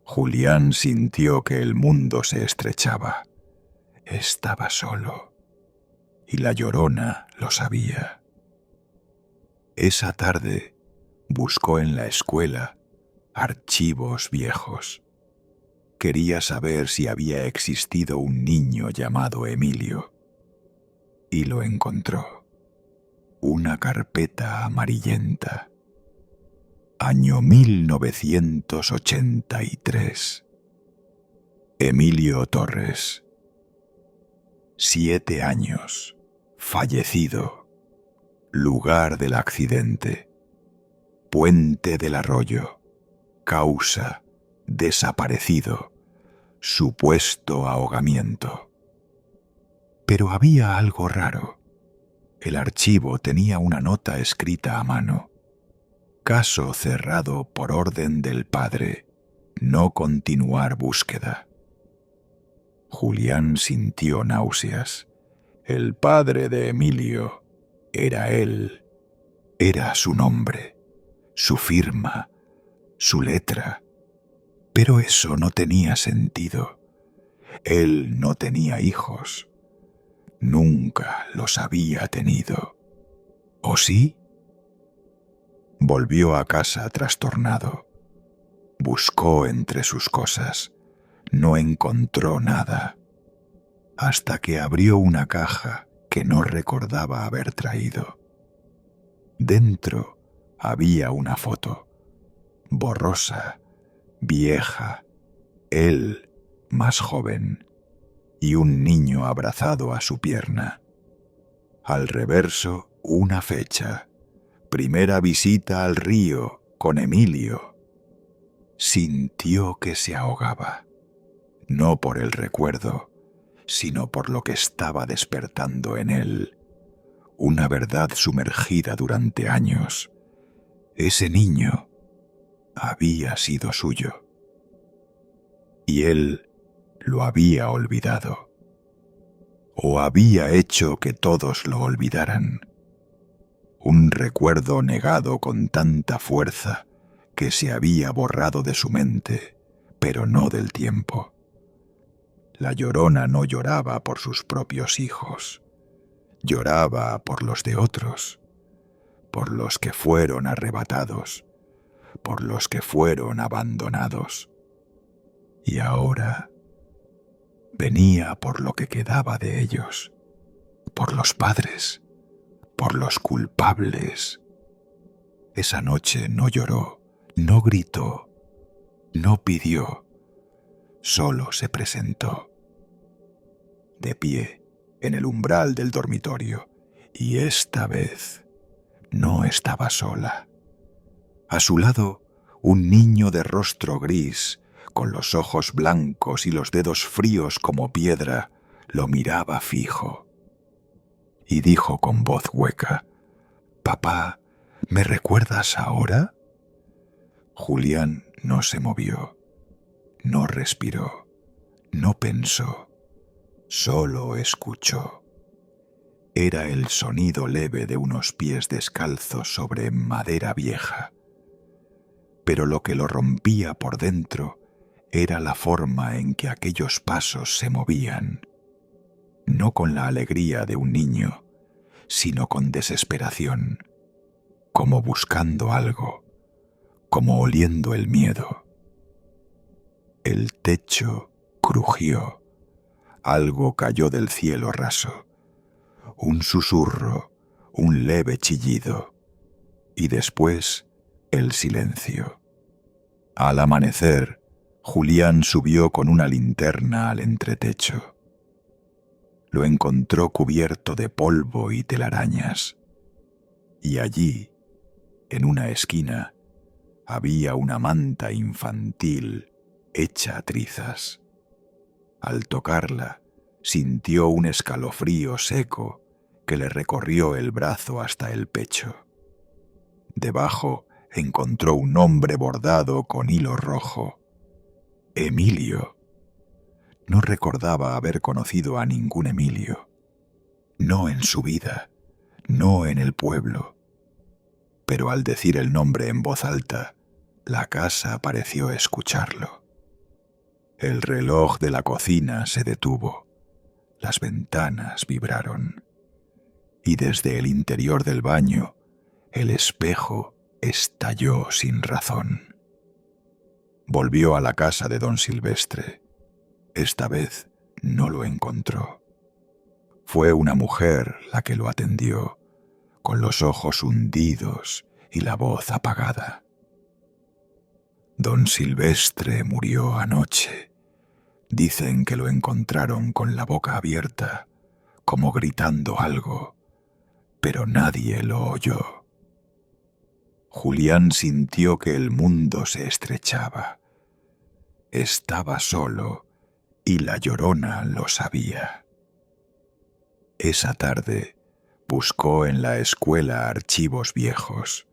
Julián sintió que el mundo se estrechaba. Estaba solo, y la Llorona lo sabía. Esa tarde buscó en la escuela archivos viejos. Quería saber si había existido un niño llamado Emilio, y lo encontró. Una carpeta amarillenta. Año 1983. Emilio Torres. 7 años. Fallecido. Lugar del accidente: Puente del Arroyo. Causa: desaparecido. Supuesto ahogamiento. Pero había algo raro. El archivo tenía una nota escrita a mano: caso cerrado por orden del padre. No continuar búsqueda. Julián sintió náuseas. El padre de Emilio era él. Era su nombre, su firma, su letra. Pero eso no tenía sentido. Él no tenía hijos. Nunca los había tenido. ¿O sí? Volvió a casa trastornado. Buscó entre sus cosas. No encontró nada. Hasta que abrió una caja que no recordaba haber traído. Dentro había una foto, borrosa, vieja, él más joven, y un niño abrazado a su pierna. Al reverso, una fecha: primera visita al río con Emilio. Sintió que se ahogaba, no por el recuerdo, sino por lo que estaba despertando en él. Una verdad sumergida durante años. Ese niño había sido suyo. Y él lo había olvidado. O había hecho que todos lo olvidaran. Un recuerdo negado con tanta fuerza que se había borrado de su mente, pero no del tiempo. La Llorona no lloraba por sus propios hijos. Lloraba por los de otros, por los que fueron arrebatados, por los que fueron abandonados. Y ahora venía por lo que quedaba de ellos, por los padres, por los culpables. Esa noche no lloró, no gritó, no pidió, solo se presentó, de pie en el umbral del dormitorio, y esta vez no estaba sola. A su lado, un niño de rostro gris, con los ojos blancos y los dedos fríos como piedra, lo miraba fijo. Y dijo con voz hueca: «Papá, ¿me recuerdas ahora?» Julián no se movió, no respiró, no pensó, solo escuchó. Era el sonido leve de unos pies descalzos sobre madera vieja. Pero lo que lo rompía por dentro era la forma en que aquellos pasos se movían, no con la alegría de un niño, sino con desesperación, como buscando algo, como oliendo el miedo. El techo crujió, algo cayó del cielo raso, un susurro, un leve chillido, y después el silencio. Al amanecer, Julián subió con una linterna al entretecho. Lo encontró cubierto de polvo y telarañas, y allí, en una esquina, había una manta infantil hecha trizas. Al tocarla, sintió un escalofrío seco que le recorrió el brazo hasta el pecho. Debajo encontró un nombre bordado con hilo rojo: Emilio. No recordaba haber conocido a ningún Emilio. No en su vida, no en el pueblo. Pero al decir el nombre en voz alta, la casa pareció escucharlo. El reloj de la cocina se detuvo, las ventanas vibraron, y desde el interior del baño, el espejo estalló sin razón. Volvió a la casa de don Silvestre. Esta vez no lo encontró. Fue una mujer la que lo atendió, con los ojos hundidos y la voz apagada. Don Silvestre murió anoche. Dicen que lo encontraron con la boca abierta, como gritando algo, pero nadie lo oyó. Julián sintió que el mundo se estrechaba. Estaba solo y la Llorona lo sabía. Esa tarde buscó en la escuela archivos viejos.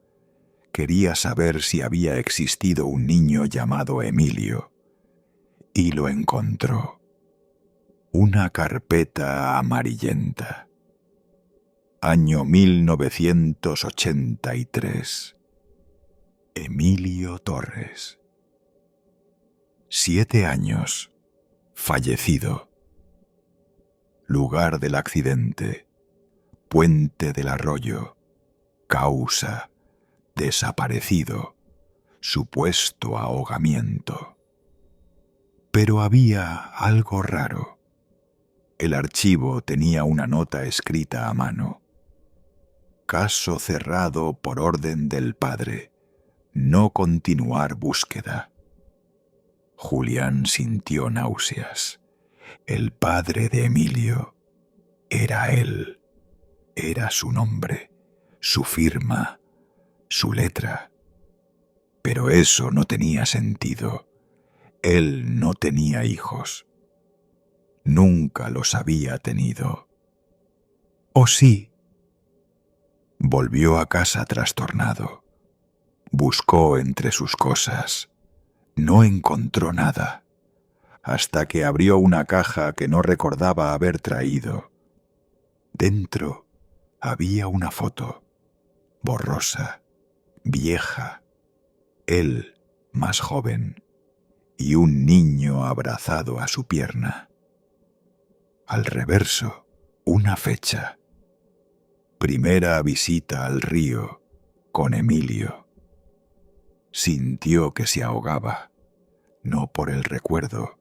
Quería saber si había existido un niño llamado Emilio, y lo encontró. Una carpeta amarillenta. Año 1983. Emilio Torres. 7 años. Fallecido. Lugar del accidente: Puente del Arroyo. Causa: desaparecido. Supuesto ahogamiento. Pero había algo raro. El archivo tenía una nota escrita a mano: caso cerrado por orden del padre. No continuar búsqueda. Julián sintió náuseas. El padre de Emilio era él. Era su nombre, su firma, su letra. Pero eso no tenía sentido. Él no tenía hijos. Nunca los había tenido. ¿O sí? Volvió a casa trastornado. Buscó entre sus cosas. No encontró nada, hasta que abrió una caja que no recordaba haber traído. Dentro había una foto, borrosa, vieja, él más joven, y un niño abrazado a su pierna. Al reverso, una fecha: primera visita al río con Emilio. Sintió que se ahogaba, no por el recuerdo,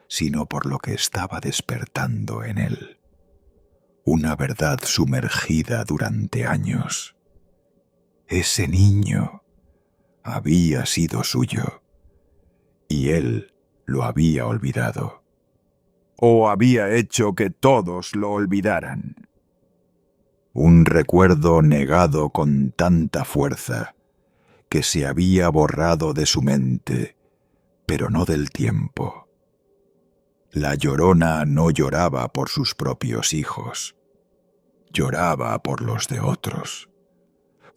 sino por lo que estaba despertando en él. Una verdad sumergida durante años. Ese niño había sido suyo, y él lo había olvidado. O había hecho que todos lo olvidaran. Un recuerdo negado con tanta fuerza que se había borrado de su mente, pero no del tiempo. La Llorona no lloraba por sus propios hijos, lloraba por los de otros,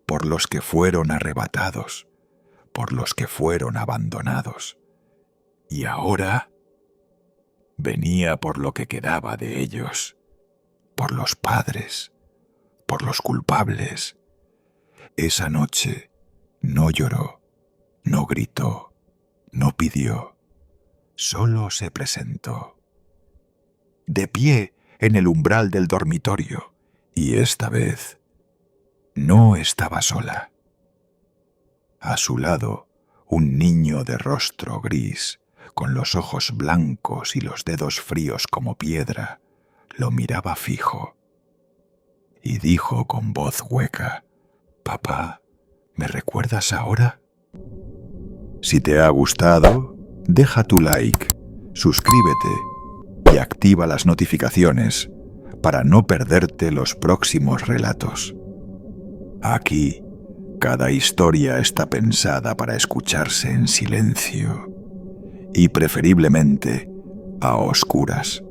por los que fueron arrebatados, por los que fueron abandonados. Y ahora venía por lo que quedaba de ellos, por los padres, por los culpables. Esa noche no lloró, no gritó, no pidió, solo se presentó. De pie en el umbral del dormitorio, y esta vez no estaba sola. A su lado, un niño de rostro gris, con los ojos blancos y los dedos fríos como piedra, lo miraba fijo. Y dijo con voz hueca: «Papá, ¿me recuerdas ahora?». Si te ha gustado, deja tu like, suscríbete y activa las notificaciones para no perderte los próximos relatos. Aquí, cada historia está pensada para escucharse en silencio y preferiblemente a oscuras.